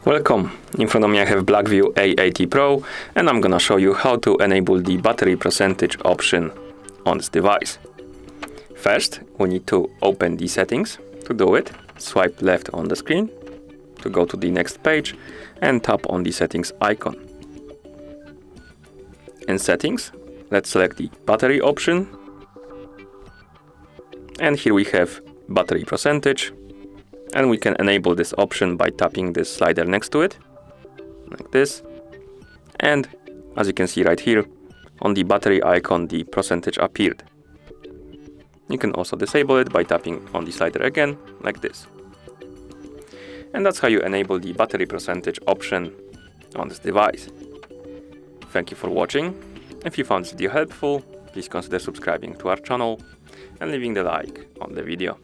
Welcome, in front of me I have BLACKVIEW A80 Pro, and I'm gonna show you how to enable the battery percentage option on this device. First, we need to open the settings. To do it, swipe left on the screen to go to the next page and tap on the settings icon. In settings, let's select the battery option, and here we have battery percentage. And we can enable this option by tapping this slider next to it, like this. And as you can see right here, on the battery icon, the percentage appeared. You can also disable it by tapping on the slider again, like this. And that's how you enable the battery percentage option on this device. Thank you for watching. If you found this video helpful, please consider subscribing to our channel and leaving the like on the video.